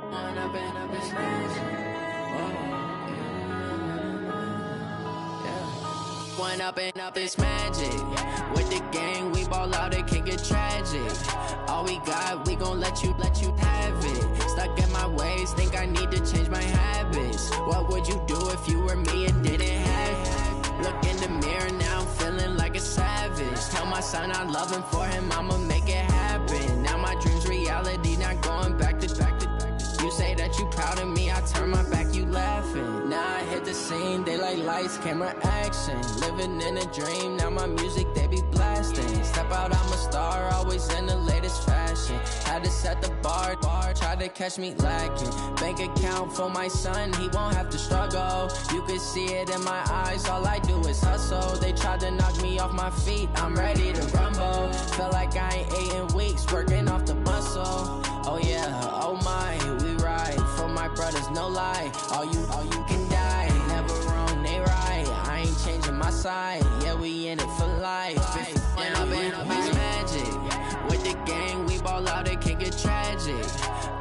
One up and up is magic. With the gang, we ball out, it can get tragic. All we got, we gon' let you have it. Stuck in my ways, think I need to change my habits. What would you do if you were me and didn't have it? Look in the mirror, now I'm feeling like a savage. Tell my son I love him, for him I'ma make it happen. Now my dream's reality, not going back to. You say that you proud of me, I turn my back, you laughing. Now I hit the scene, they like lights, camera, action. Living in a dream, now my music, they be blasting. Step out, I'm a star, always in the latest fashion. Had to set the bar, try to catch me lacking. Bank account for my son, he won't have to struggle. You can see it in my eyes, all I do is hustle. They tried to knock me off my feet, I'm ready to rumble. Felt like I ain't ate in weeks, working off the muscle. Oh yeah, oh my, we ride for my brothers, no lie. All you can die, never wrong, they right. I ain't changing my side, yeah, we in it for life. And up is magic. With the gang, we ball out, it can get tragic.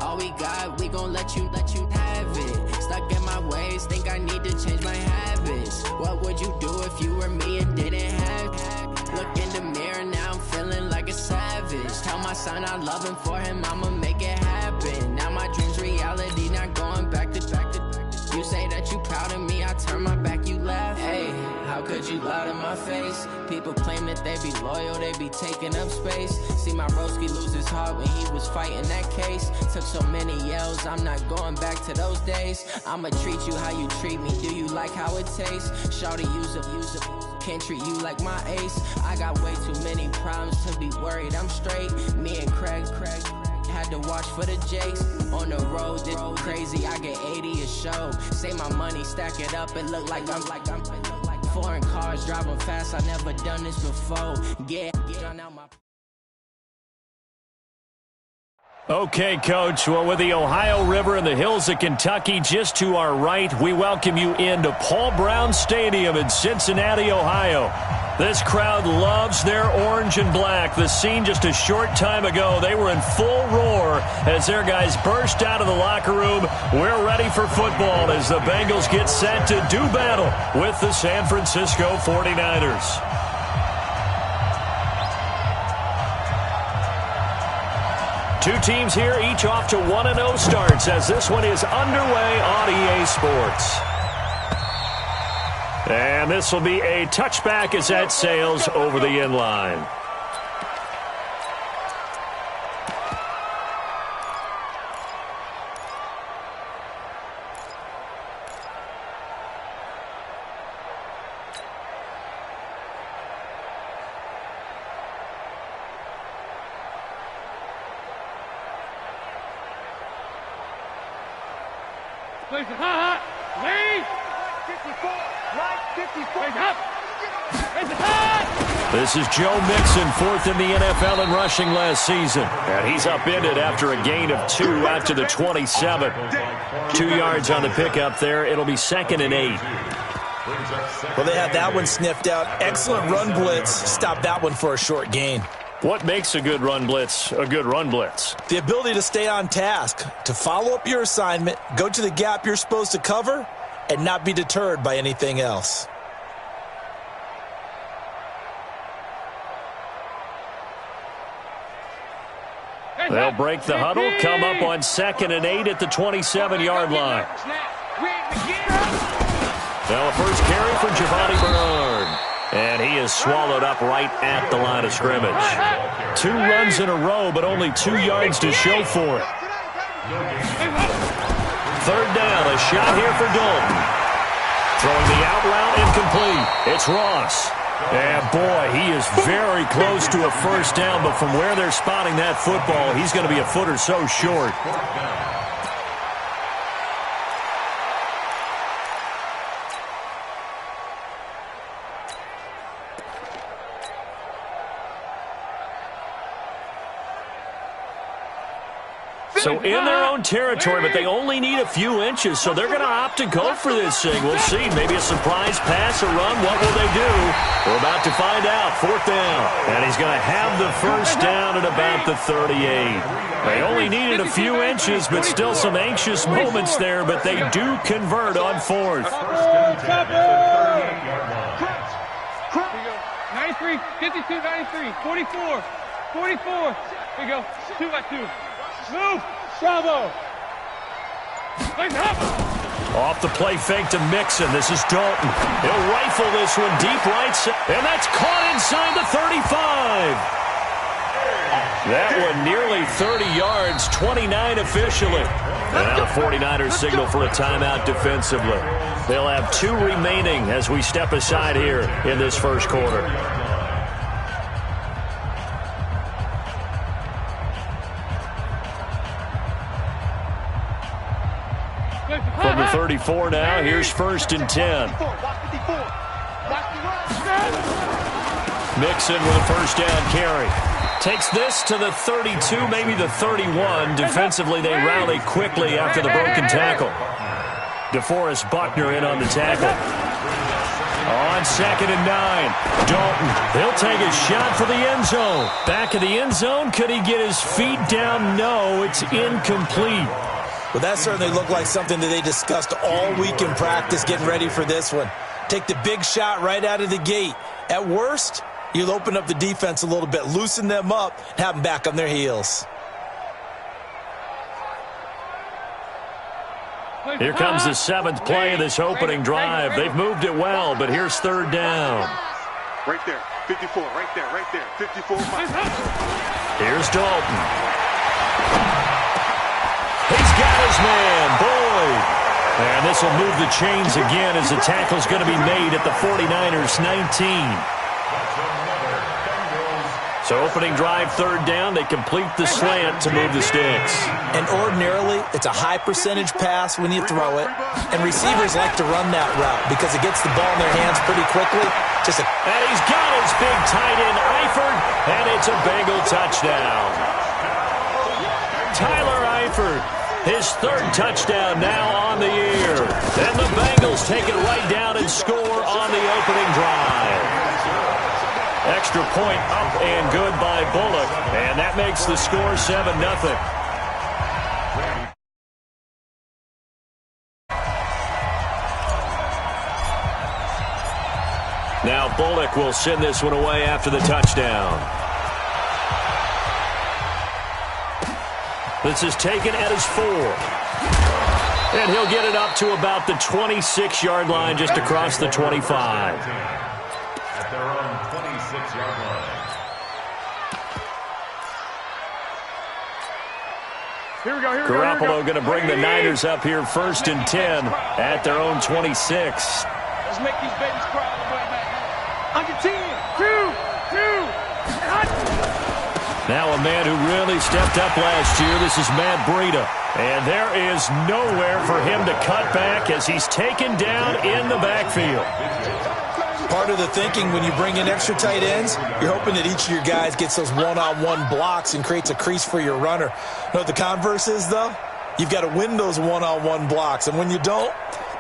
All we got, we gon' let you have it. Stuck in my ways, think I need to change my habits. What would you do if you were me and didn't have it? Look in the mirror, now I'm feeling like a savage. Tell my son I love him, for him I'ma make it happen. Now my dream's reality, not going back to. You say that you proud of me, I turn my back, you laugh. Hey, how could you lie to my face? People claim that they be loyal, they be taking up space. See my broski lose his heart when he was fighting that case. Took so many yells, I'm not going back to those days. I'ma treat you how you treat me, do you like how it tastes? Shawty, use a can't treat you like my ace. I got way too many problems to be worried, I'm straight. Me and Craig had to watch for the Jakes. On the road, this crazy, I get 80 a show. Say my money, stack it up, it look like I'm foreign cars, driving fast, I never done this before. Get out my... Okay, Coach. Well, with the Ohio River and the hills of Kentucky just to our right, we welcome you into Paul Brown Stadium in Cincinnati, Ohio. This crowd loves their orange and black. The scene just a short time ago, they were in full roar as their guys burst out of the locker room. We're ready for football as the Bengals get set to do battle with the San Francisco 49ers. Two teams here, each off to 1-0 starts as this one is underway on EA Sports. And this will be a touchback as that sails over the end line. This is Joe Mixon, fourth in the NFL in rushing last season. And he's upended after a gain of 2 out to the 27. 2 yards on the pickup there. It'll be 2nd and 8. Well, they had that one sniffed out. Excellent run blitz. Stop that one for a short gain. What makes a good run blitz a good run blitz? The ability to stay on task, to follow up your assignment, go to the gap you're supposed to cover, and not be deterred by anything else. They'll break the huddle, come up on 2nd and 8 at the 27-yard line. Now a first carry for Giovanni Bernard. And he is swallowed up right at the line of scrimmage. 2 runs in a row, but only 2 yards to show for it. 3rd down, a shot here for Dalton. Throwing the out route incomplete. It's Ross. And boy, he is very close to a first down, but from where they're spotting that football, he's going to be a foot or so short. So in their own territory, but they only need a few inches, so they're going to opt to go for this thing. We'll see. Maybe a surprise pass, a run. What will they do? We're about to find out. 4th down. And he's going to have the first down at about the 38. They only needed a few inches, but still some anxious moments there, but they do convert on 4th. 93, 52, 93, 44, 44. Here we go. 2 by 2. Move. Bravo. Off the play fake to Mixon. This is Dalton. He'll rifle this one deep right side, and that's caught inside the 35. That one nearly 30 yards, 29 officially. And now the 49ers signal for a timeout defensively. They'll have 2 remaining as we step aside here in this first quarter. From the 34 now, here's 1st and 10. Mixon with a first down carry. Takes this to the 32, maybe the 31. Defensively, they rally quickly after the broken tackle. DeForest Buckner in on the tackle. On 2nd and 9, Dalton. He'll take a shot for the end zone. Back of the end zone. Could he get his feet down? No, it's incomplete. Well, that certainly looked like something that they discussed all week in practice getting ready for this one. Take the big shot right out of the gate. At worst, you'll open up the defense a little bit, loosen them up, and have them back on their heels. Here comes the 7th play of this opening drive. They've moved it well, but here's 3rd down. Right there, 54, right there, 54. Here's Dalton. He's got his man, Boyd. And this will move the chains again as the tackle's going to be made at the 49ers' 19. So opening drive, 3rd down. They complete the slant to move the sticks. And ordinarily, it's a high percentage pass when you throw it. And receivers like to run that route because it gets the ball in their hands pretty quickly. And he's got his big tight end, Eifert, and it's a Bengal touchdown. Tyler Eifert, his 3rd touchdown now on the year. And the Bengals take it right down and score on the opening drive. Extra point up and good by Bullock. And that makes the score 7-0. Now Bullock will send this one away after the touchdown. This is taken at his 4. And he'll get it up to about the 26-yard line, just across the 25. At their own 26-yard line. Here we go. Garoppolo going to bring the Niners up here 1st and 10 at their own 26. Let's make these babies cry all the way back. Under 10, 2. Now a man who really stepped up last year. This is Matt Breida. And there is nowhere for him to cut back as he's taken down in the backfield. Part of the thinking when you bring in extra tight ends, you're hoping that each of your guys gets those one-on-one blocks and creates a crease for your runner. You know what the converse is, though? You've got to win those one-on-one blocks, and when you don't,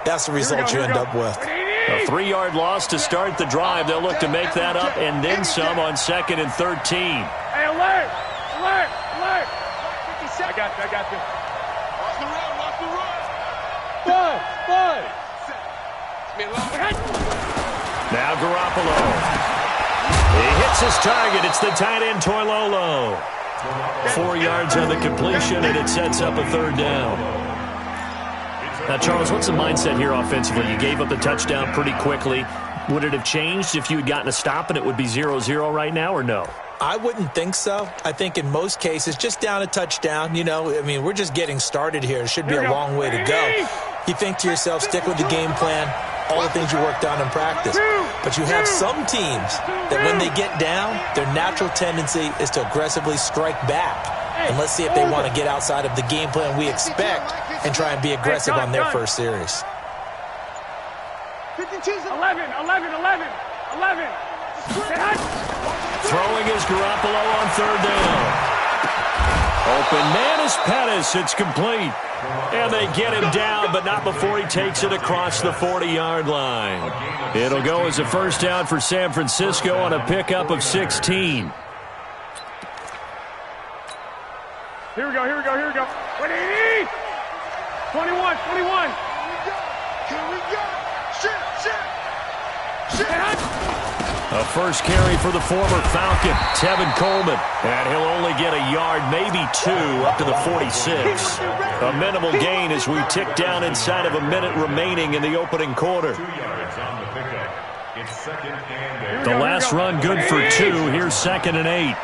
that's the result you end up with. A 3-yard loss to start the drive. They'll look to make that up and then some on 2nd and 13. Hey, alert! I got you. Bud! Now Garoppolo. He hits his target. It's the tight end, Toilolo. 4 yards on the completion, and it sets up a 3rd down. Now, Charles, what's the mindset here offensively? You gave up the touchdown pretty quickly. Would it have changed if you had gotten a stop and it would be 0-0 right now, or no? I wouldn't think so. I think in most cases, just down a touchdown, we're just getting started here. It should be a long way to go. You think to yourself, stick with the game plan, all the things you worked on in practice. But you have some teams that when they get down, their natural tendency is to aggressively strike back. And let's see if they want to get outside of the game plan we expect and try and be aggressive on their first series. 11. Throwing is Garoppolo on 3rd down. Open man is Pettis. It's complete. And they get him down, but not before he takes it across the 40-yard line. It'll go as a first down for San Francisco on a pickup of 16. Here we go, here we go, here we go. 180! 21, 21. Here we go. Shit. A first carry for the former Falcon, Tevin Coleman. And he'll only get a yard, maybe two, up to the 46. A minimal gain as we tick down inside of a minute remaining in the opening quarter. 2 yards on the pickup. It's second and 8. The last run good for 2. Here's second and 8.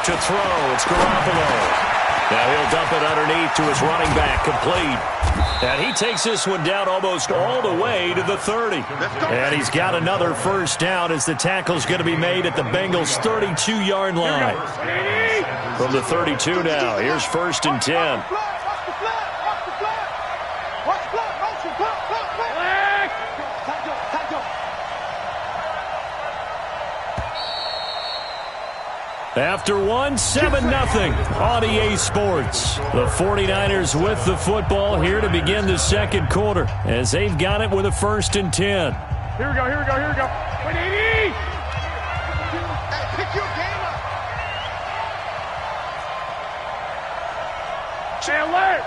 To throw, it's Garoppolo. Now he'll dump it underneath to his running back, complete. And he takes this one down almost all the way to the 30. And he's got another first down as the tackle's going to be made at the Bengals' 32-yard line. From the 32 now, here's first and 10. After one, 7-0 on EA Sports. The 49ers with the football here to begin the second quarter as they've got it with a first and 10. Here we go, here we go, here we go. 180! Hey, pick your game up. Hey, alert!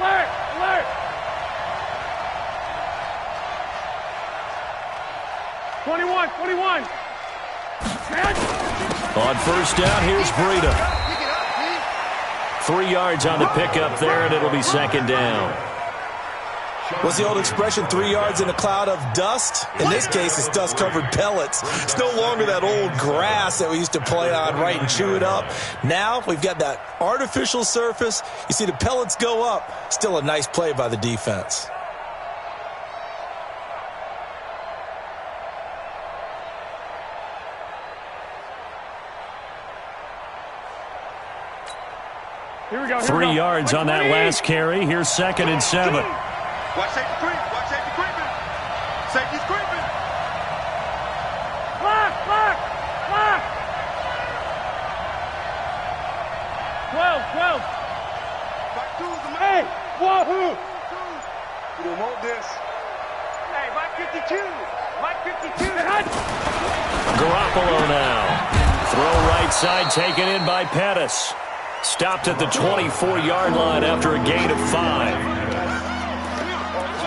Alert! Alert! 21, 21. On first down, here's Breida. 3 yards on the pickup there, and it'll be second down. What's the old expression, 3 yards in a cloud of dust? In this case, it's dust-covered pellets. It's no longer that old grass that we used to play on, right, and chew it up. Now we've got that artificial surface. You see the pellets go up. Still a nice play by the defense. Here we go. 3 yards on that last carry. Here's second and 7. Watch safety creep. Watch safety creeping. Safety's creeping. Lock! 12. Hey! Wahoo! You don't want this. Hey, Mike 52. Mike 52. Garoppolo now. Throw right side taken in by Pettis. Stopped at the 24-yard line after a gain of 5.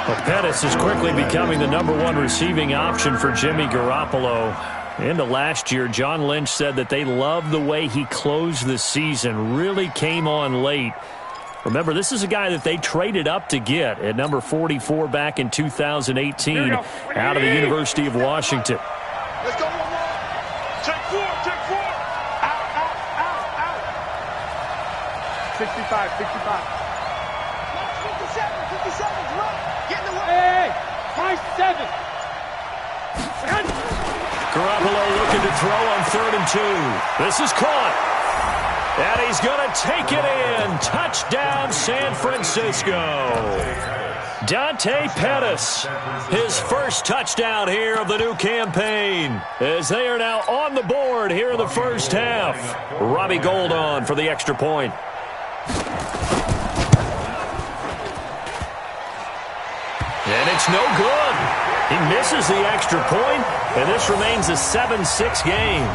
Well, Pettis is quickly becoming the #1 receiving option for Jimmy Garoppolo. Into last year, John Lynch said that they loved the way he closed the season, really came on late. Remember, this is a guy that they traded up to get at number 44 back in 2018 out of the University of Washington. Let's go one more. Take four. 65. 57. Run. Get in the way. Hey! My 7. Garoppolo looking to throw on 3rd and 2. This is caught. And he's going to take it in. Touchdown, San Francisco. Dante Pettis, his first touchdown here of the new campaign, as they are now on the board here in the first half. Robbie Gould on for the extra point. And it's no good. He misses the extra point, and this remains a 7-6 game.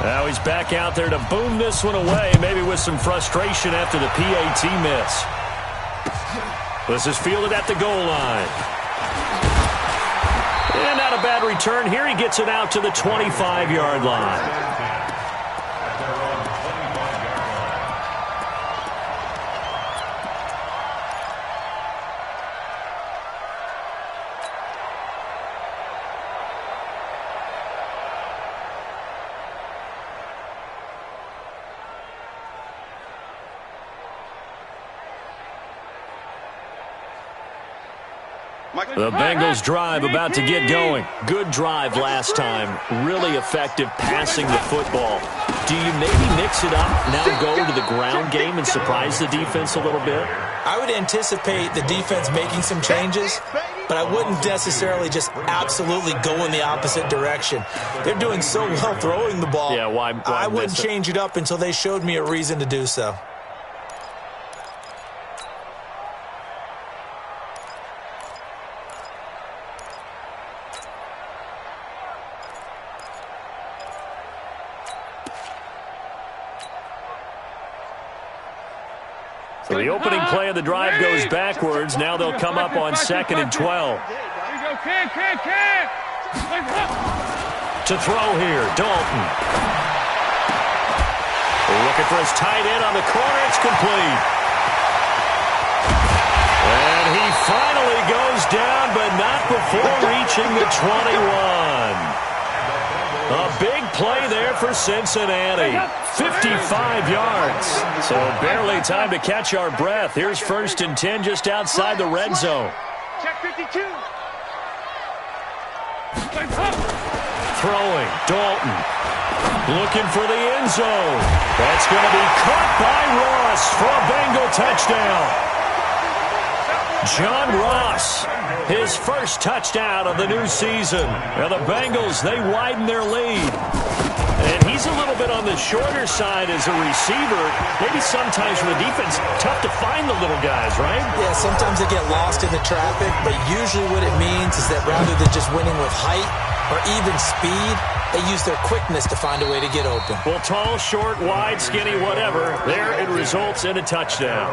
Now he's back out there to boom this one away, maybe with some frustration after the PAT miss. This is fielded at the goal line. And not a bad return here. He gets it out to the 25-yard line. The Bengals drive about to get going. Good drive last time. Really effective passing the football. Do you maybe mix it up, now go to the ground game and surprise the defense a little bit? I would anticipate the defense making some changes, but I wouldn't necessarily just absolutely go in the opposite direction. They're doing so well throwing the ball. Yeah, why I wouldn't change it up until they showed me a reason to do so. So the opening play of the drive goes backwards. Now they'll come up on 2nd and 12. To throw here, Dalton. Looking for his tight end on the corner. It's complete. And he finally goes down, but not before reaching the 21. A big play there for Cincinnati. 55 yards. So barely time to catch our breath. Here's 1st and 10 just outside the red zone. Check 52. Throwing, Dalton. Looking for the end zone. That's going to be caught by Ross for a Bengal touchdown. John Ross, his first touchdown of the new season. And the Bengals, they widen their lead. And he's a little bit on the shorter side as a receiver. Maybe sometimes for the defense, tough to find the little guys, right? Yeah, sometimes they get lost in the traffic, but usually what it means is that rather than just winning with height or even speed, they use their quickness to find a way to get open. Well, tall, short, wide, skinny, whatever, there it results in a touchdown.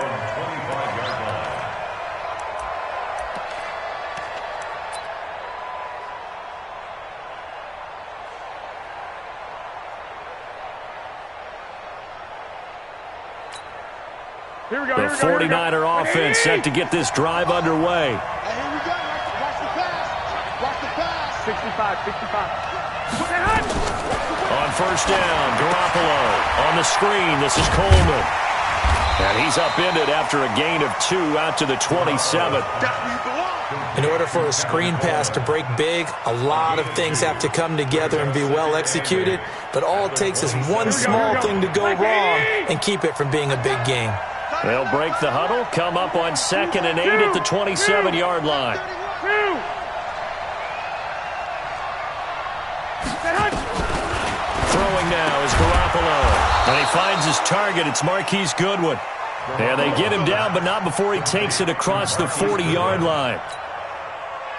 The 49er offense set to get this drive underway. Here we go. Watch the pass. Watch the pass. 65. On 1st down, Garoppolo. On the screen, this is Coleman. And he's upended after a gain of 2 out to the 27. In order for a screen pass to break big, a lot of things have to come together and be well executed. But all it takes is one small thing to go wrong and keep it from being a big game. They'll break the huddle, come up on 2nd and 8 at the 27-yard line. Throwing now is Garoppolo. And he finds his target. It's Marquise Goodwin. And they get him down, but not before he takes it across the 40-yard line.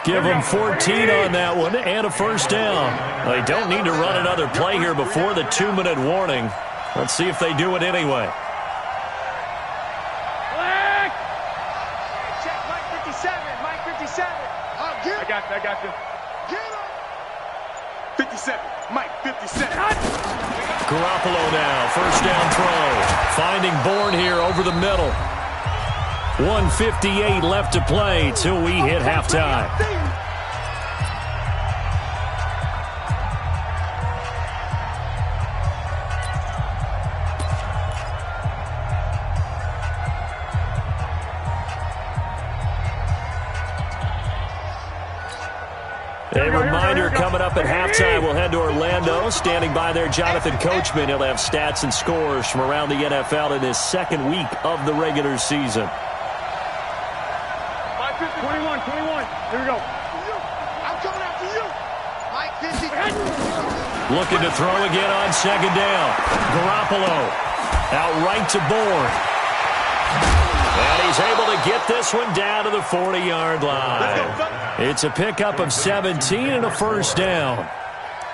Give him 14 on that one and a 1st down. They don't need to run another play here before the 2-minute warning. Let's see if they do it anyway. I got you. Get him. 57. Mike, 57. Garoppolo now, 1st down throw. Finding Bourne here over the middle. 1:58 left to play till we hit halftime. A reminder coming up at halftime, we'll head to Orlando. Standing by there, Jonathan Coachman. He'll have stats and scores from around the NFL in his 2nd week of the regular season. 21. Here we go. I'm coming after you. Mike 50. Looking to throw again on 2nd down. Garoppolo out right to Bourne. And he's able to get this one down to the 40-yard line. It's a pickup of 17 and a 1st down.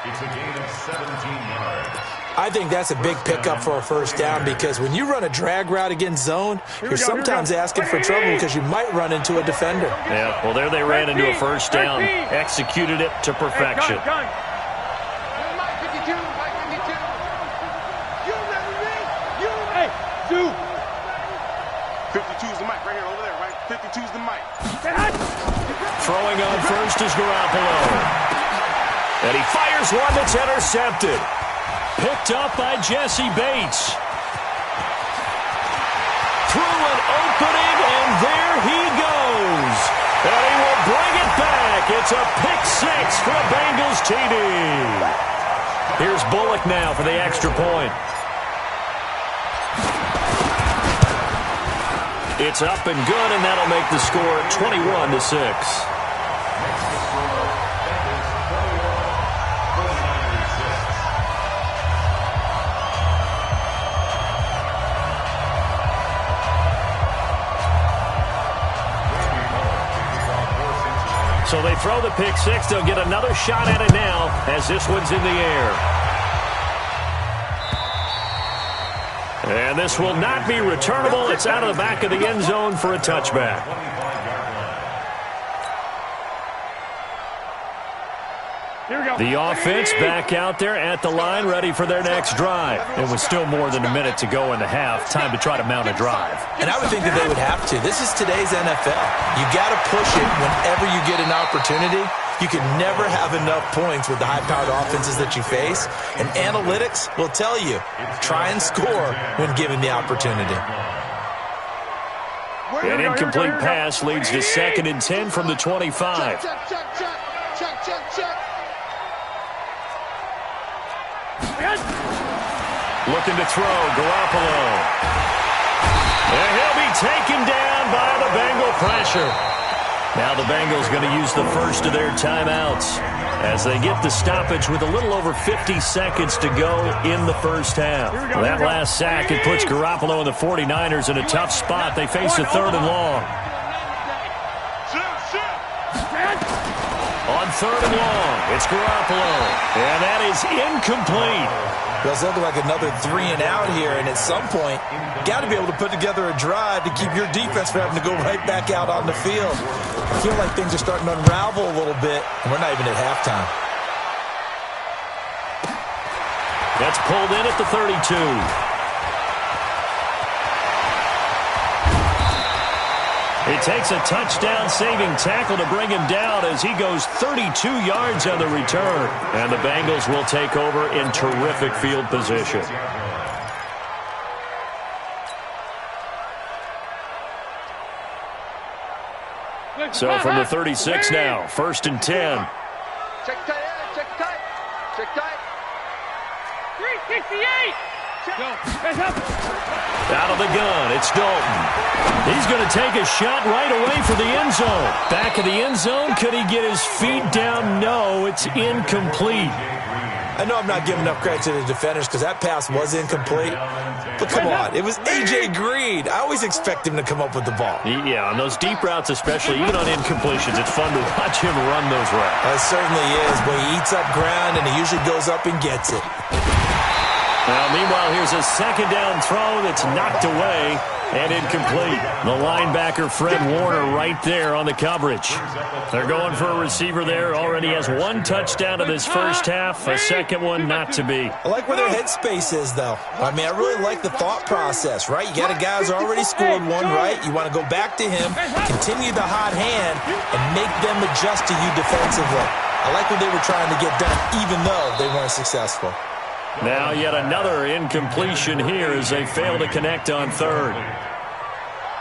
It's a gain of 17 yards. I think that's a big pickup for a 1st down because when you run a drag route against zone, you're sometimes asking for trouble because you might run into a defender. Yeah, well, there they ran into a 1st down, executed it to perfection. Gun. Mike 52. Mike 52. You remember me? You. Hey, Zoo. 52's the mic right here over there, right? 52's the mic. Throwing on 1st is Garoppolo. And he fires one that's intercepted. Picked up by Jesse Bates. Through an opening, and there he goes. And he will bring it back. It's a pick six for a Bengals TD. Here's Bullock now for the extra point. It's up and good, and that'll make the score 21-6. So they throw the pick six. They'll get another shot at it now as this one's in the air. And this will not be returnable. It's out of the back of the end zone for a touchback. The offense back out there at the line, ready for their next drive. It was still more than a minute to go in the half. Time to try to mount a drive. And I would think that they would have to. This is today's NFL. You got to push it whenever you get an opportunity. You can never have enough points with the high-powered offenses that you face. And analytics will tell you, try and score when given the opportunity. An incomplete pass leads to 2nd and 10 from the 25. Looking to throw, Garoppolo. And he'll be taken down by the Bengal pressure. Now the Bengals going to use the first of their timeouts as they get the stoppage with a little over 50 seconds to go in the first half. That last sack, it puts Garoppolo and the 49ers in a tough spot. They face a 3rd and long. On 3rd and long, it's Garoppolo. And that is incomplete. Well, it's looking like another 3 and out here, and at some point, got to be able to put together a drive to keep your defense from having to go right back out on the field. I feel like things are starting to unravel a little bit, and we're not even at halftime. That's pulled in at the 32. It takes a touchdown-saving tackle to bring him down as he goes 32 yards on the return. And the Bengals will take over in terrific field position. So from the 36 now, 1st and 10. Check tight, check tight, check tight. 368. Out of the gun, it's Dalton. He's going to take a shot right away for the end zone. Back of the end zone, could he get his feet down? No, it's incomplete. I know I'm not giving enough credit to the defenders because that pass was incomplete. But come on, it was A.J. Green. I always expect him to come up with the ball. Yeah, on those deep routes especially, even on incompletions, it's fun to watch him run those routes. It certainly is, but he eats up ground and he usually goes up and gets it. Now, meanwhile, here's a 2nd down throw that's knocked away and incomplete. The linebacker, Fred Warner, right there on the coverage. They're going for a receiver there. Already has 1 touchdown in this first half, a 2nd one not to be. I like where their headspace is, though. I mean, I really like the thought process, right? You got a guy who's already scored 1, right? You want to go back to him, continue the hot hand, and make them adjust to you defensively. I like what they were trying to get done, even though they weren't successful. Now yet another incompletion here as they fail to connect on 3rd.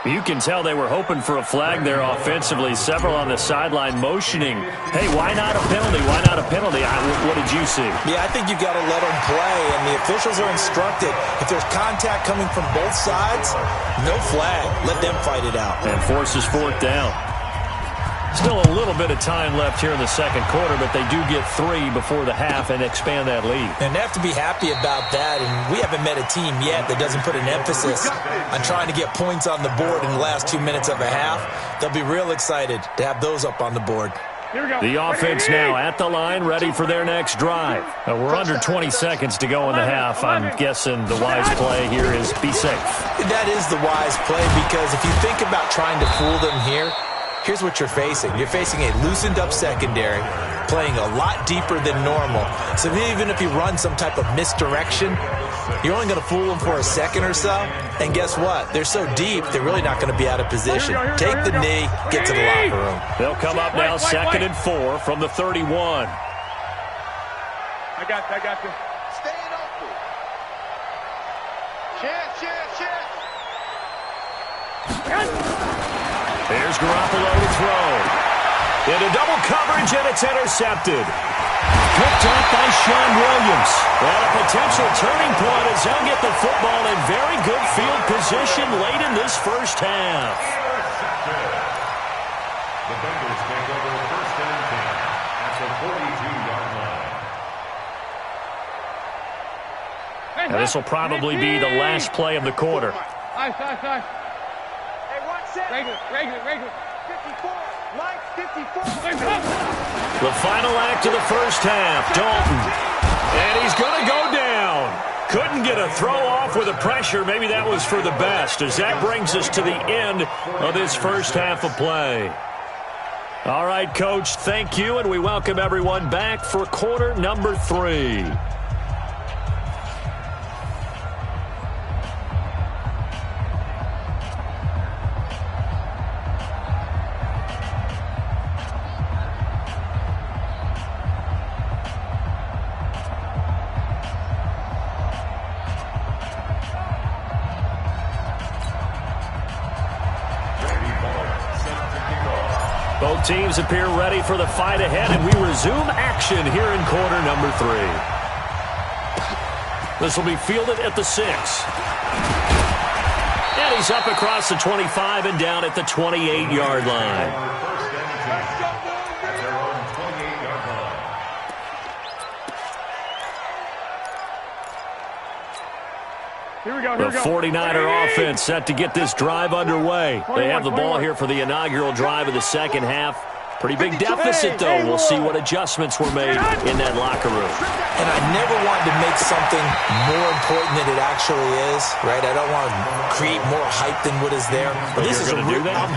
You can tell they were hoping for a flag there offensively. Several on the sideline motioning. Hey, why not a penalty? Why not a penalty? What did you see? Yeah, I think you've got to let them play, and the officials are instructed. If there's contact coming from both sides, no flag. Let them fight it out. And forces 4th down. Still a little bit of time left here in the 2nd quarter, but they do get 3 before the half and expand that lead. And they have to be happy about that, and we haven't met a team yet that doesn't put an emphasis on trying to get points on the board in the last 2 minutes of a half. They'll be real excited to have those up on the board. The offense now at the line, ready for their next drive. We're under 20 seconds to go in the half. I'm guessing the wise play here is be safe. That is the wise play, because if you think about trying to fool them here, here's what you're facing. You're facing a loosened-up secondary, playing a lot deeper than normal. So even if you run some type of misdirection, you're only going to fool them for a second or so. And guess what? They're so deep, they're really not going to be out of position. Take the knee, get to the locker room. They'll come up now 2nd and 4 from the 31. I got you. Staying open. Chance. There's Garoppolo to throw. Into double coverage, and it's intercepted. Picked up by Sean Williams. And a potential turning point as they'll get the football in very good field position late in this first half. The Bengals take over first and 10 at the 42-yard line. And this will probably be the last play of the quarter. Nice. Hey, watch that. Regular. 54. Line 54. The final act of the first half, Dalton. And he's going to go down. Couldn't get a throw off with the pressure. Maybe that was for the best, as that brings us to the end of this first half of play. All right, Coach, thank you, and we welcome everyone back for quarter number 3. Both teams appear ready for the fight ahead, and we resume action here in quarter number 3. This will be fielded at the 6. And he's up across the 25 and down at the 28-yard line. Here we go. The 49er offense set to get this drive underway. They have the ball here for the inaugural drive of the second half. Pretty big deficit, though. We'll see what adjustments were made in that locker room. And I never wanted to make something more important than it actually is, right? I don't want to create more hype than what is there. But this is I'm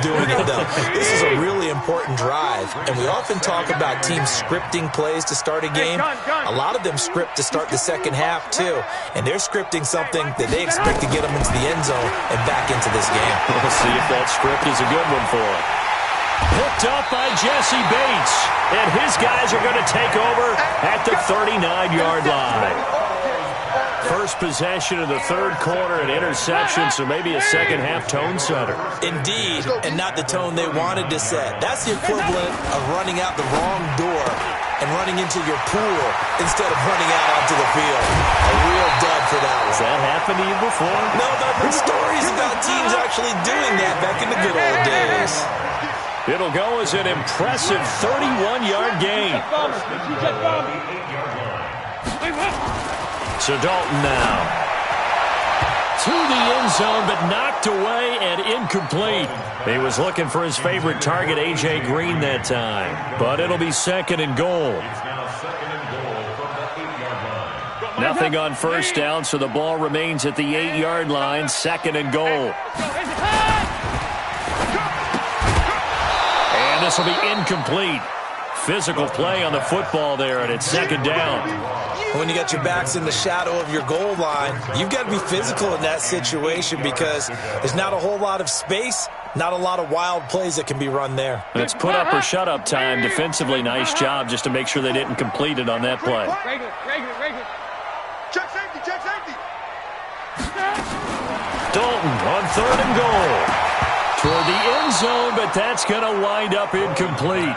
doing it, though. This is a really important drive. And we often talk about teams scripting plays to start a game. A lot of them script to start the second half, too. And they're scripting something that they expect to get them into the end zone and back into this game. We'll see if that script is a good one for them. Picked up by Jesse Bates. And his guys are going to take over at the 39-yard line. First possession of the third quarter, an interception, so maybe a second-half tone setter. Indeed, and not the tone they wanted to set. That's the equivalent of running out the wrong door and running into your pool instead of running out onto the field. A real dud for that one. Has that happened to you before? No, but I've heard stories about teams actually doing that back in the good old days. It'll go as an impressive 31-yard gain. So Dalton now to the end zone, but knocked away and incomplete. He was looking for his favorite target, A.J. Green, that time. But it'll be second and goal. Nothing on first down, so the ball remains at the 8-yard line, second and goal. And this will be incomplete. Physical play on the football there, and it's second down. When you got your backs in the shadow of your goal line, you've got to be physical in that situation because there's not a whole lot of space, not a lot of wild plays that can be run there. It's put up or shut up time. Defensively, nice job just to make sure they didn't complete it on that play. Regular. Check safety. Dalton on third and goal. Toward the end zone, but that's going to wind up incomplete.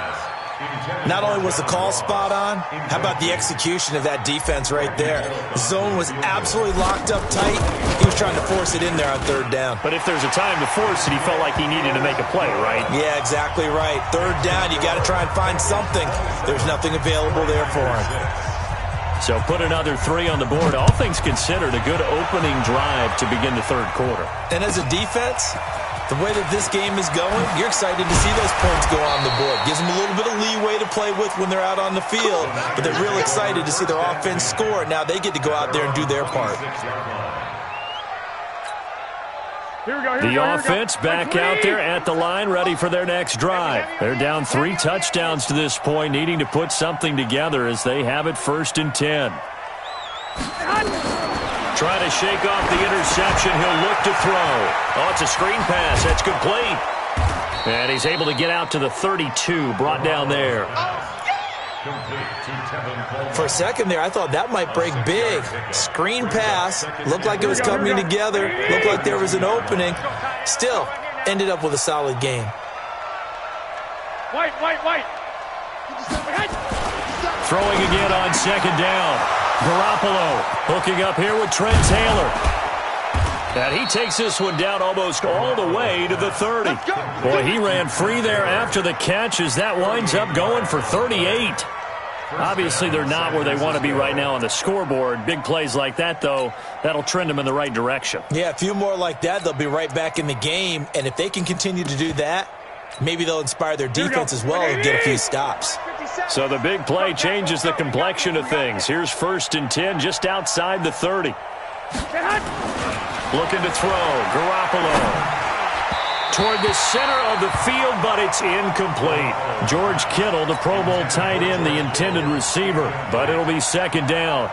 Not only was the call spot on, how about the execution of that defense right there? The zone was absolutely locked up tight. He was trying to force it in there on third down. But if there's a time to force it, he felt like he needed to make a play, right? Yeah, exactly right. Third down, you got to try and find something. There's nothing available there for him. So put another 3 on the board. All things considered, a good opening drive to begin the third quarter. And as a defense, the way that this game is going, you're excited to see those points go on the board. Gives them a little bit of leeway to play with when they're out on the field, but they're real excited to see their offense score. Now they get to go out there and do their part. The offense back out there at the line, ready for their next drive. They're down 3 touchdowns to this point, needing to put something together as they have it first and 10. Trying to shake off the interception. He'll look to throw. Oh, it's a screen pass. That's complete. And he's able to get out to the 32, brought down there. For a second there, I thought that might break big. Screen pass. Looked like it was coming together. Looked like there was an opening. Still, ended up with a solid game. White. Throwing again on second down. Garoppolo hooking up here with Trent Taylor. And he takes this one down almost all the way to the 30. Boy, he ran free there after the catch as that winds up going for 38. Obviously, they're not where they want to be right now on the scoreboard. Big plays like that, though, that'll trend them in the right direction. Yeah, a few more like that, they'll be right back in the game. And if they can continue to do that, maybe they'll inspire their defense as well and get a few stops. So the big play changes the complexion of things. Here's 1st and 10 just outside the 30. Looking to throw. Garoppolo toward the center of the field, but it's incomplete. George Kittle, the Pro Bowl tight end, the intended receiver, but it'll be 2nd down.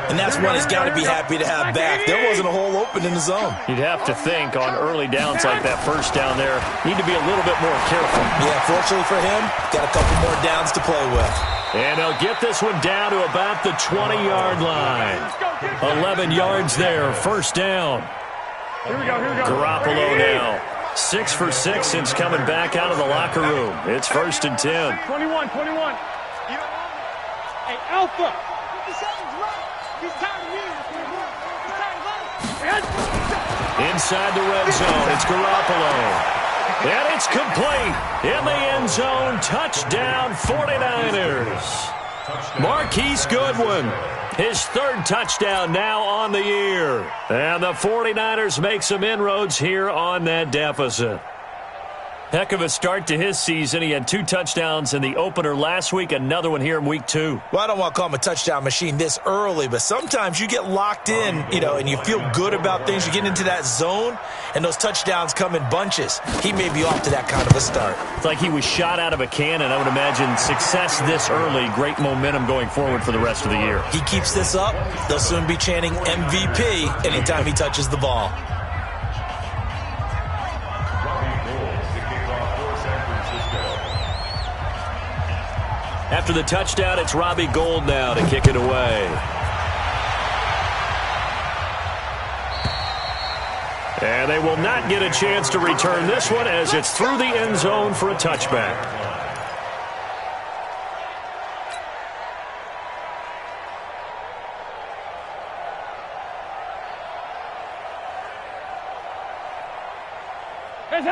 And that's one he's got to be happy to have back. There wasn't a hole open in the zone. You'd have to think on early downs like that 1st down there, need to be a little bit more careful. Yeah, fortunately for him, got a couple more downs to play with. And they'll get this one down to about the 20-yard line. 11 yards there, 1st down. Here we go. Garoppolo now. 6 for 6 since coming back out of the locker room. It's 1st and 10. 21. Hey, Alpha. Inside the red zone, it's Garoppolo. And it's complete. In the end zone, touchdown 49ers. Marquise Goodwin, his 3rd touchdown now on the year. And the 49ers make some inroads here on that deficit. Heck of a start to his season. He had 2 touchdowns in the opener last week, another one here in week 2. Well, I don't want to call him a touchdown machine this early, but sometimes you get locked in, and you feel good about things. You get into that zone, and those touchdowns come in bunches. He may be off to that kind of a start. It's like he was shot out of a cannon. I would imagine success this early, great momentum going forward for the rest of the year. He keeps this up, they'll soon be chanting MVP anytime he touches the ball. After the touchdown, it's Robbie Gould now to kick it away. And they will not get a chance to return this one as it's through the end zone for a touchback.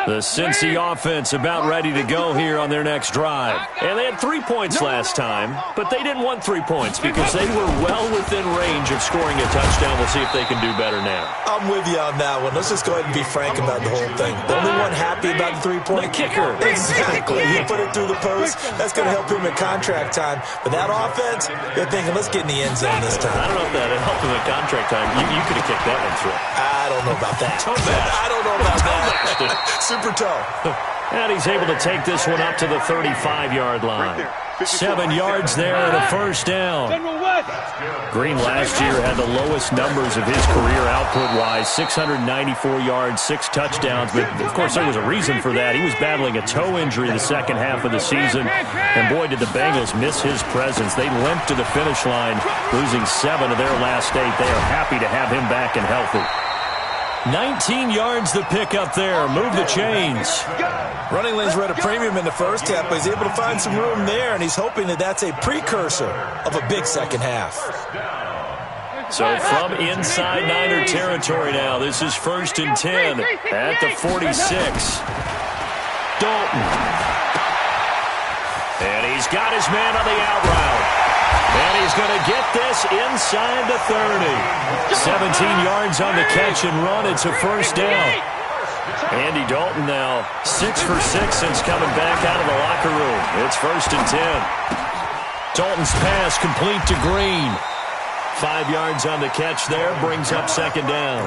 The Cincy offense about ready to go here on their next drive. And they had 3 points last time, but they didn't want 3 points because they were well within range of scoring a touchdown. We'll see if they can do better now. I'm with you on that one. Let's just go ahead and be frank about the whole thing. The only one happy about the 3-point kicker. Exactly. He put it through the post. That's going to help him in contract time. But that offense, they're thinking, let's get in the end zone this time. I don't know if that helped him in contract time. You could have kicked that one through. I don't know about that. I don't know about that. Super toe. And he's able to take this one up to the 35-yard line. 7 yards there and a 1st down. Green last year had the lowest numbers of his career output-wise, 694 yards, 6 touchdowns. But, of course, there was a reason for that. He was battling a toe injury the second half of the season. And, boy, did the Bengals miss his presence. They limped to the finish line, losing 7 of their last 8. They are happy to have him back and healthy. 19 yards the pick up there. Move the chains. Running lanes were at a premium in the first half, but he's able to find some room there, and he's hoping that that's a precursor of a big second half. So from inside Niner territory now, this is 1st and 10 at the 46. Dalton. And he's got his man on the out route. And he's going to get this inside the 30. 17 yards on the catch and run. It's a 1st down. Andy Dalton now 6 for 6 since coming back out of the locker room. It's 1st and 10. Dalton's pass complete to Green. 5 yards on the catch there, brings up 2nd down.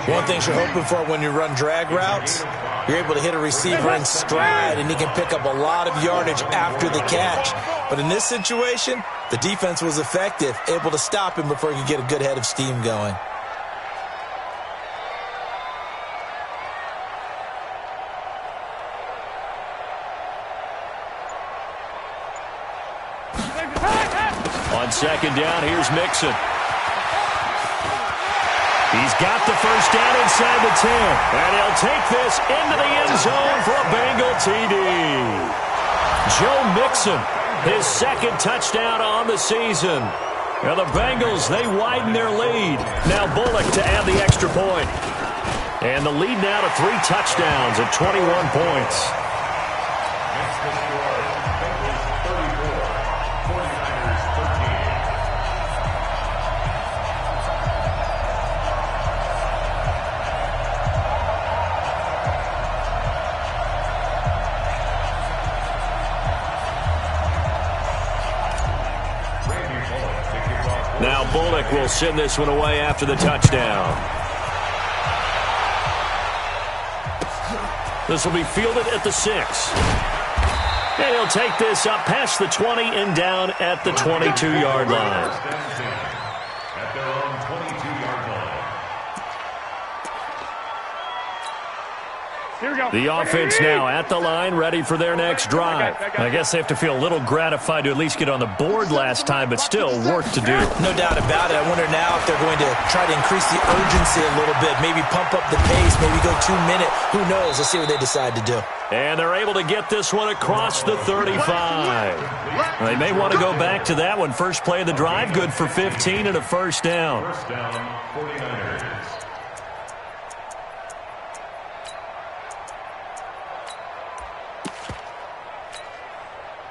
One thing you're hoping for when you run drag routes, you're able to hit a receiver in stride, and he can pick up a lot of yardage after the catch. But in this situation, the defense was effective, able to stop him before he could get a good head of steam going. On 2nd down, here's Mixon. He's got the 1st down inside the 10. And he'll take this into the end zone for a Bengal TD. Joe Mixon his second touchdown on the season. Now the Bengals, they widen their lead. Now Bullock to add the extra point. And the lead now to 3 touchdowns at 21 points. Next to score, Bengals 34, 49ers 13. Now Bullock will send this one away after the touchdown. This will be fielded at the 6. And he'll take this up past the 20 and down at the 22-yard line. At their own 22-yard line. Here we go. The offense now at the line, ready for their next drive. I guess they have to feel a little gratified to at least get on the board last time, but still work to do. No doubt about it. I wonder now if they're going to try to increase the urgency a little bit, maybe pump up the pace, maybe go 2 minute. Who knows? Let's see what they decide to do. And they're able to get this one across the 35. They may want to go back to that one. First play of the drive, good for 15 and a first down. First down, 49ers.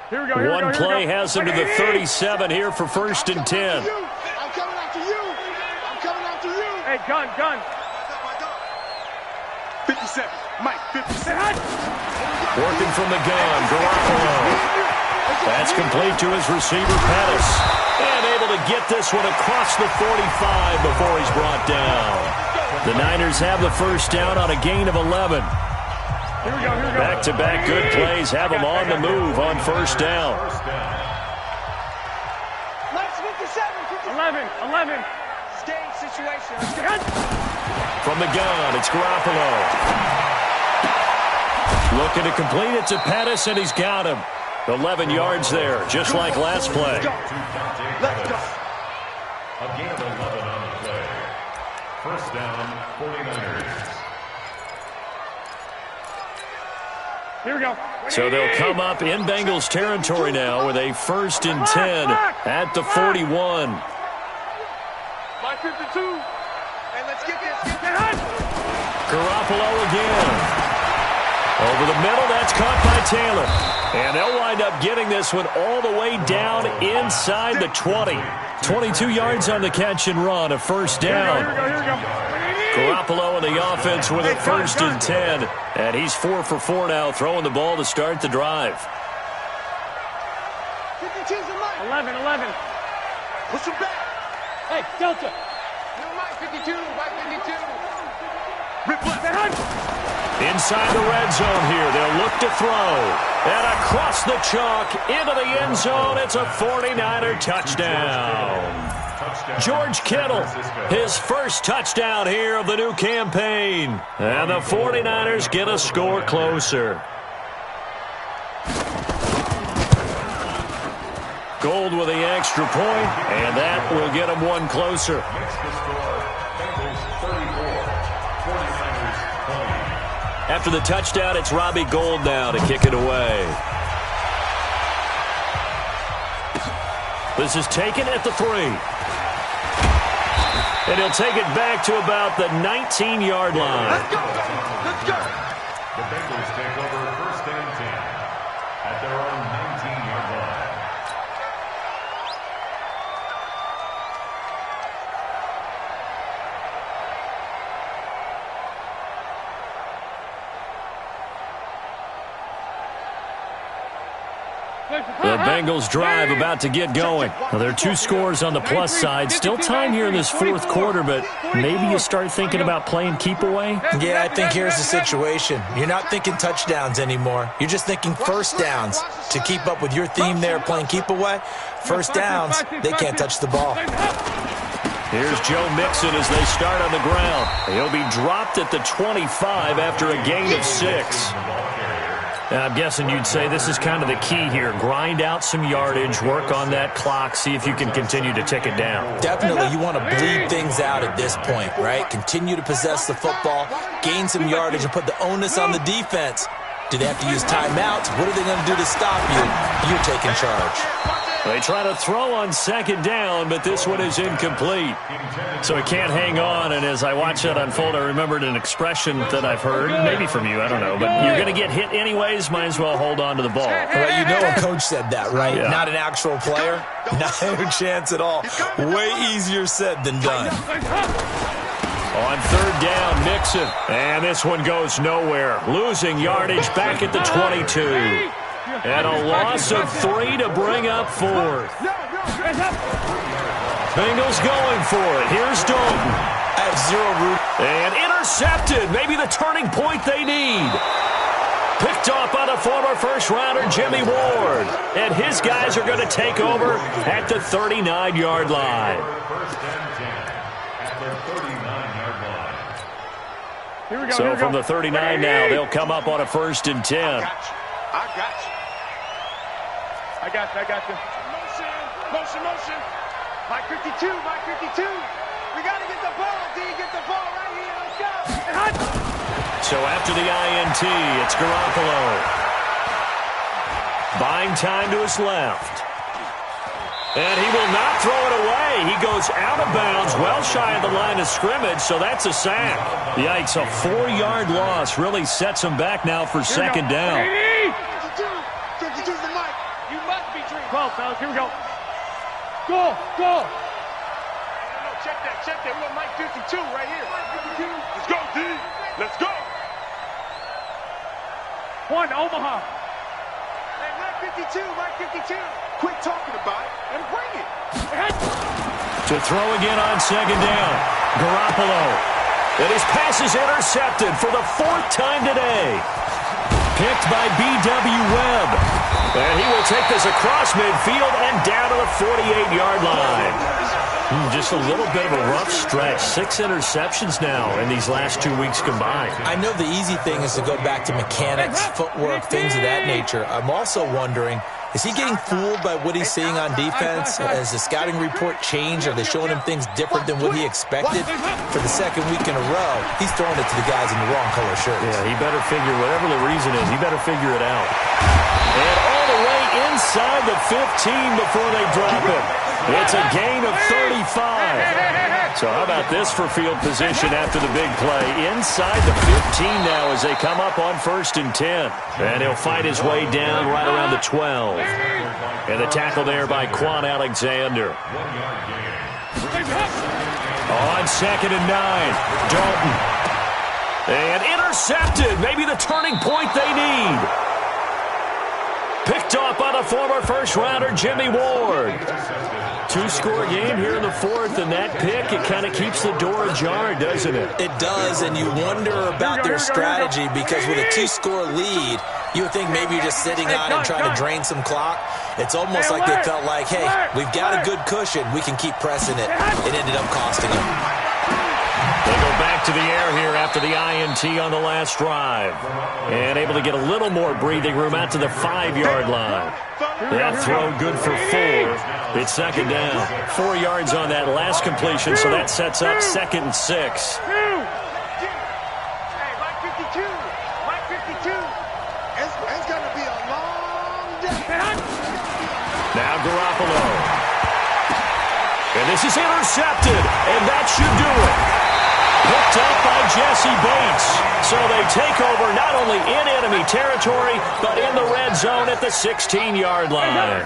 Here we go. One play has him to the 37 here for first and 10. I'm coming after you. I'm coming after you. Hey, gun. 57. Mike, 57. Working from the gun, Garoppolo. That's complete to his receiver, Pettis. And able to get this one across the 45 before he's brought down. The Niners have the first down on a gain of 11. Here we go. Back-to-back good plays have them on the move on first down. Mike's 57. 11. Game situation. From the gun, it's Garoppolo. Looking to complete it to Pettis, and he's got him. 11 yards there, just like last play. Let's go. A gain of 11 on the play. First down, 49ers. Here we go. So they'll come up in Bengals territory now with a first and 10 at the 41. My 52. Hey, let's get this. Garoppolo again. Over the middle, that's caught by Taylor. And they'll wind up getting this one all the way down inside the 20. 22 yards on the catch and run, a first down. Here we go. Garoppolo and the offense with a first and 10. And he's 4 for 4 now, throwing the ball to start the drive. 52's a Mike. 11. Push him back. Hey, Delta. No, Mike, 52. Mike, 52. Rip left. Inside the red zone here, they'll look to throw. And across the chalk, into the end zone, it's a 49er touchdown. George Kittle, his first touchdown here of the new campaign. And the 49ers get a score closer. Gold with the extra point, and that will get them one closer. Next to score, Bengals 34, 49ers 20. After the touchdown, it's Robbie Gould now to kick it away. This is taken at the 3. And he'll take it back to about the 19-yard line. Let's go. The Bengals take over first and 10 at their own 19-yard line. The Bengals drive about to get going. Well, there are 2 scores on the plus side. Still time here in this fourth quarter, but maybe you start thinking about playing keep away? Yeah, I think here's the situation. You're not thinking touchdowns anymore. You're just thinking first downs. To keep up with your theme there, playing keep away, first downs, they can't touch the ball. Here's Joe Mixon as they start on the ground. He'll be dropped at the 25 after a gain of 6. I'm guessing you'd say this is kind of the key here. Grind out some yardage, work on that clock, see if you can continue to tick it down. Definitely, you want to bleed things out at this point, right? Continue to possess the football, gain some yardage, and put the onus on the defense Do they have to use timeouts? What are they going to do to stop you? You're taking charge. They try to throw on second down, but this one is incomplete. So he can't hang on, and as I watch that unfold, I remembered an expression that I've heard, maybe from you, I don't know, but you're going to get hit anyways, might as well hold on to the ball. Well, you know a coach said that, right? Yeah. Not an actual player? Not a chance at all. Way easier said than done. On third down, Mixon, and this one goes nowhere. Losing yardage back at the 22. And a loss of 3 to bring up 4th. Bengals going for it. Here's Dalton. I have zero root. And intercepted. Maybe the turning point they need. Picked off by the former first-rounder Jimmy Ward. And his guys are going to take over at the 39-yard line. First and 10 at the 39-yard line. Here we go. So from the 39 now, they'll come up on a 1st and 10. I got you. Motion. Mike 52. We got to get the ball, D. Get the ball right here. Let's go. So after the INT, it's Garoppolo. Buying time to his left. And he will not throw it away. He goes out of bounds, well shy of the line of scrimmage, so that's a sack. Yikes, a 4-yard loss really sets him back now for second down. 52 for Mike. You must be dreaming. 12, fellas. Here we go. Go. No, check that. We got Mike 52 right here. Let's go, D. Let's go. 1, Omaha. Hey, Mike 52. Quit talking about it and bring it. To throw again on second down, Garoppolo. And his pass is intercepted for the 4th time today. Picked by B.W. Webb. And he will take this across midfield and down to the 48-yard line. Just a little bit of a rough stretch. 6 interceptions now in these last 2 weeks combined. I know the easy thing is to go back to mechanics, footwork, things of that nature. I'm also wondering, is he getting fooled by what he's seeing on defense? Has the scouting report changed? Are they showing him things different than what he expected? For the second week in a row, he's throwing it to the guys in the wrong color shirts. Yeah, he better figure, whatever the reason is, he better figure it out. And all the way inside the 15 before they drop it. It's a gain of 35. So how about this for field position after the big play? Inside the 15 now as they come up on 1st and 10. And he'll fight his way down right around the 12. And the tackle there by Quan Alexander. On 2nd and 9, Dalton. And intercepted. Maybe the turning point they need. Picked off by the former first-rounder Jimmy Ward. 2-score game here in the 4th, and that pick, it kind of keeps the door ajar, doesn't it? It does, and you wonder about their strategy because with a 2-score lead, you would think maybe you're just sitting on it trying to drain some clock. It's almost like they felt like, hey, we've got a good cushion. We can keep pressing it. It ended up costing them. They go back to the air here after the INT on the last drive. And able to get a little more breathing room out to the 5-yard line. That throw good for 4. It's second down. 4 yards on that last completion, so that sets up 2nd and 6. Hey, Mike 52. It's going to be a long day. Now Garoppolo. And this is intercepted, and that should do it. Picked up by Jesse Bates. So they take over not only in enemy territory, but in the red zone at the 16-yard line.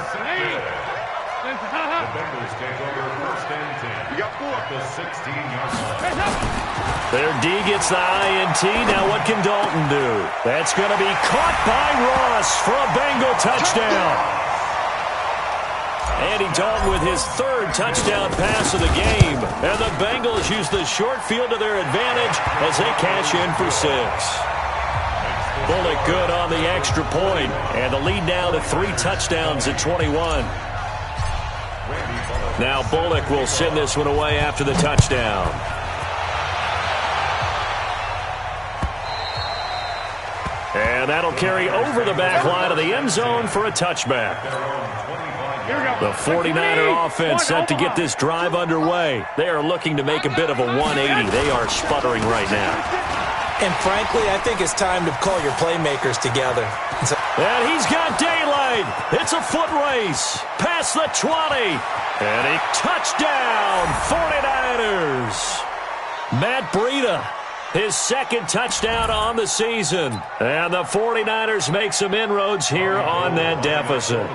The Bengals take over 1st and 10. We got 4 at the 16-yard line. Their D gets the INT. Now what can Dalton do? That's going to be caught by Ross for a Bengal touchdown. Andy Dalton with his 3rd touchdown pass of the game. And the Bengals use the short field to their advantage as they cash in for 6. Bullock good on the extra point. And the lead now to 3 touchdowns at 21. Now Bullock will send this one away after the touchdown. And that'll carry over the back line of the end zone for a touchback. The 49er offense set to get this drive underway. They are looking to make a bit of a 180. They are sputtering right now. And frankly, I think it's time to call your playmakers together. And he's got daylight. It's a foot race. Past the 20. And a touchdown, 49ers. Matt Breida, his second touchdown on the season. And the 49ers make some inroads here on that deficit.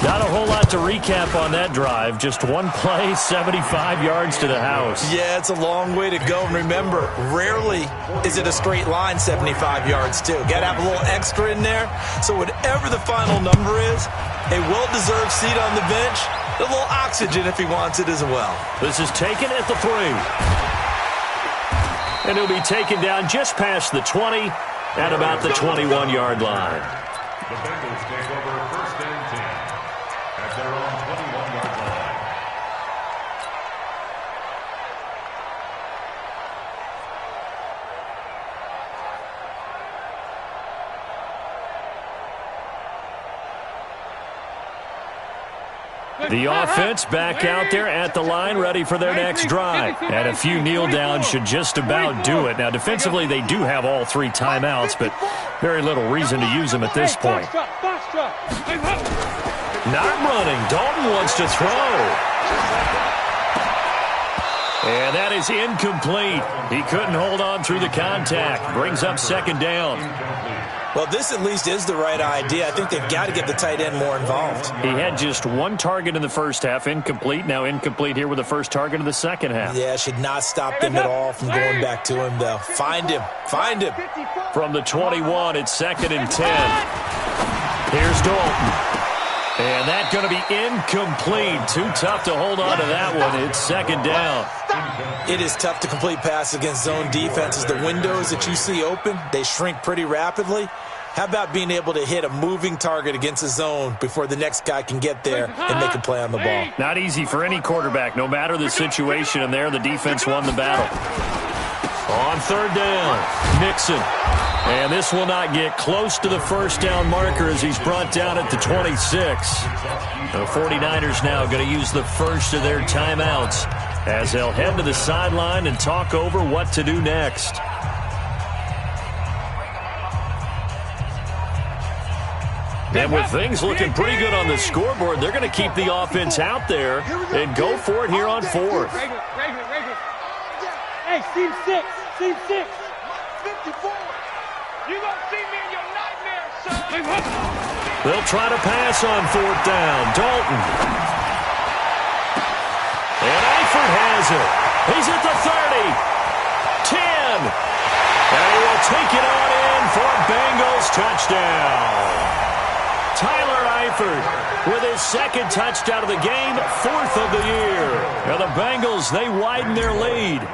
Not a whole lot to recap on that drive. Just one play, 75 yards to the house. Yeah, it's a long way to go. And remember, rarely is it a straight line 75 yards, too. Got to have a little extra in there. So whatever the final number is, a well-deserved seat on the bench, a little oxygen if he wants it as well. This is taken at the 3. And he'll be taken down just past the 20 at about the 21-yard line. The Bengals take over first and 10 at their own 21-yard line. The offense back out there at the line, ready for their next drive. And a few kneel downs should just about do it. Now, defensively, they do have all 3 timeouts, but very little reason to use them at this point. Not running. Dalton wants to throw. And that is incomplete. He couldn't hold on through the contact. Brings up second down. Well, this at least is the right idea. I think they've got to get the tight end more involved. He had just 1 target in the first half, incomplete. Now incomplete here with the first target of the second half. Yeah, should not stop them at all from going back to him, though. Find him. Find him. From the 21, it's second and 10. Here's Dalton. And that's going to be incomplete. Too tough to hold on to that one. It's second down. It is tough to complete passes against zone defenses. The windows that you see open, they shrink pretty rapidly. How about being able to hit a moving target against a zone before the next guy can get there and make a play on the ball? Not easy for any quarterback, no matter the situation. And there, the defense won the battle. On third down, Mixon. And this will not get close to the first down marker as he's brought down at the 26. The 49ers now going to use the first of their timeouts as they'll head to the sideline and talk over what to do next. And with things looking pretty good on the scoreboard, they're going to keep the offense out there and go for it here on fourth. Hey, seam 6. Seam 6. 54. You gonna see me in your nightmares, son. They'll try to pass on fourth down. Dalton. And Eifert has it. He's at the 30. 10. And he will take it on in for a Bengals touchdown. Tyler Eifert with his second touchdown of the game, 4th of the year. Now the Bengals, they widen their lead.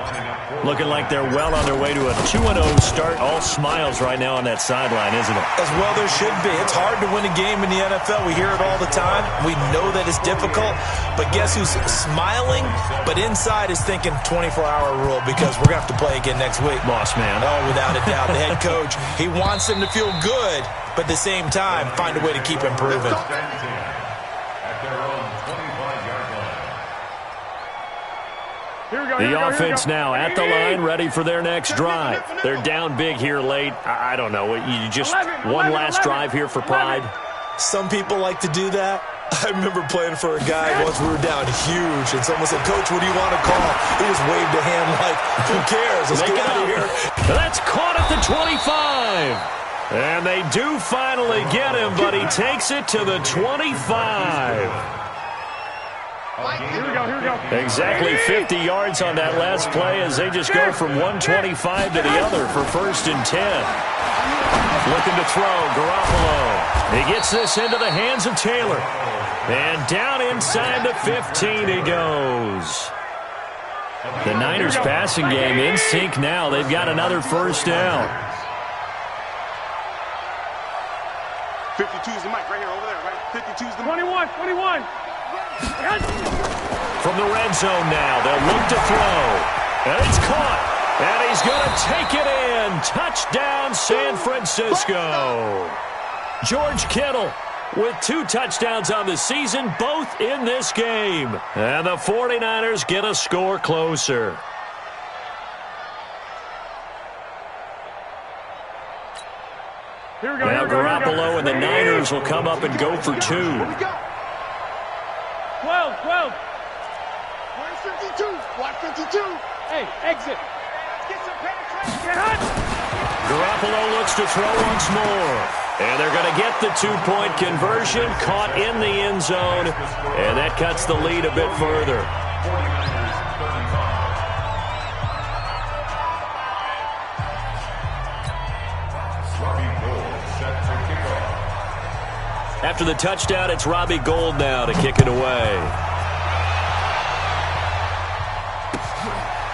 Looking like they're well on their way to a 2-0 start. All smiles right now on that sideline, isn't it? As well there should be. It's hard to win a game in the NFL. We hear it all the time. We know that it's difficult. But guess who's smiling? But inside is thinking 24-hour rule because we're going to have to play again next week. Boss man. Oh, without a doubt. The head coach, he wants them to feel good, but at the same time, find a way to keep improving. The offense now at the line, ready for their next drive. They're down big here late. I don't know. You just one last drive here for pride? Some people like to do that. I remember playing for a guy once we were down huge, and someone said, "Coach, what do you want to call?" He just waved a hand like, "Who cares? Let's get out of here." That's caught at the 25. And they do finally get him, but he takes it to the 25. Here we go. Exactly 50 yards on that last play as they just go from 125 to the other for first and 10. Looking to throw, Garoppolo. He gets this into the hands of Taylor. And down inside the 15 he goes. The Niners passing game in sync now. They've got another first down. 52 is the mic right here, over there, right? 52 is the mic. 21. From the red zone now, they'll look to throw. And it's caught. And he's going to take it in. Touchdown, San Francisco. George Kittle with 2 touchdowns on the season, both in this game. And the 49ers get a score closer. Now Garoppolo and the Niners will come up and go for 2. 12. 12. 152. 152. Hey, exit. Get some penetration. Get hot. Garoppolo looks to throw once more. And they're going to get the 2-point conversion, caught in the end zone, and that cuts the lead a bit further. 49ers 35. Robbie Gould set to kick off. After the touchdown, it's Robbie Gould now to kick it away.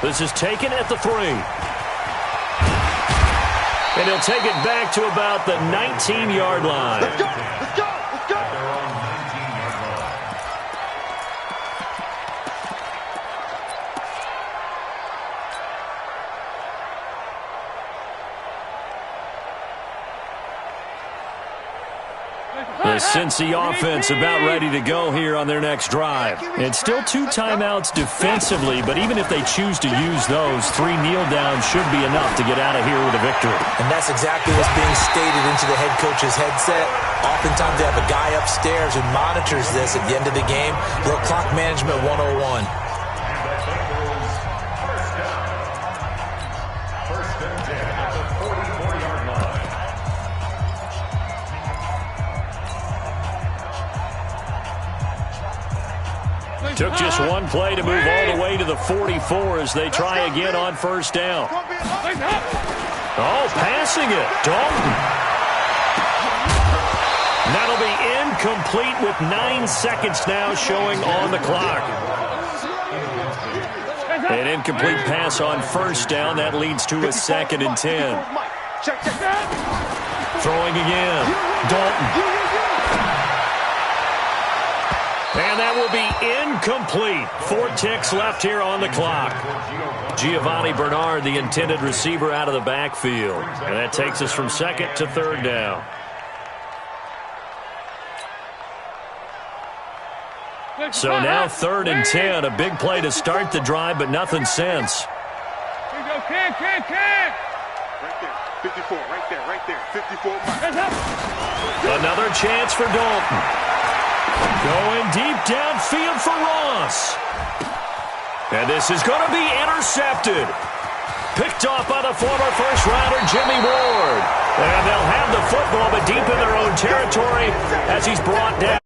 This is taken at the 3. And he'll take it back to about the 19-yard line. Let's go. Let's go. Let's go. At their own 19-yard line. The Cincy offense about ready to go here on their next drive. It's still 2 timeouts defensively, but even if they choose to use those, 3 kneel downs should be enough to get out of here with a victory. And that's exactly what's being stated into the head coach's headset. Oftentimes they have a guy upstairs who monitors this at the end of the game. Little clock management 101. First and 10 at the 44-yard line. Took just 1 play to move all the way to the 44 as they try again on first down. Oh, passing it. Dalton. That'll be incomplete with 9 seconds now showing on the clock. An incomplete pass on first down. That leads to a 2nd and 10. Throwing again. Dalton. And that will be incomplete. 4 ticks left here on the clock. Giovanni Bernard, the intended receiver, out of the backfield. And that takes us from 2nd to 3rd down. So now 3rd and 10. A big play to start the drive, but nothing since. Here you go, Cam. Right there. 54. Right there. 54. Another chance for Dalton. Going deep downfield for Ross. And this is going to be intercepted. Picked off by the former first-rounder Jimmy Ward. And they'll have the football, but deep in their own territory as he's brought down.